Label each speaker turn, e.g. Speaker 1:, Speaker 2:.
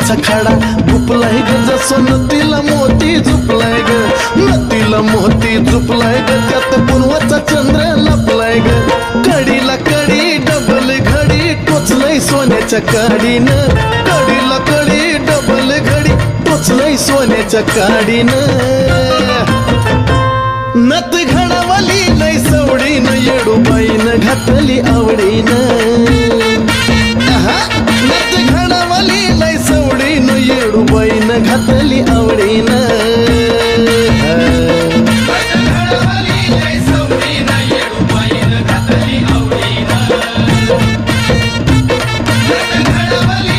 Speaker 1: सोन्याचा खडा झुपलाय ग जसं नदीला मोती झुपलाय ग नदीला मोती झुपलाय ग त्यात पूर्वाचा चंद्र लपलाय ग कडीला कडी डबल घडी टोचलंय सोन्याच्या काडीनं कडीला कडी डबल घडी टोचलंय सोन्याच्या काडीनं नत घडवली नाही सवडीनं येडूबाईनं घातली आवडीनं नत घडवली नाही सवडीनं येडूबाईनं घातली आवडीनं
Speaker 2: घडवली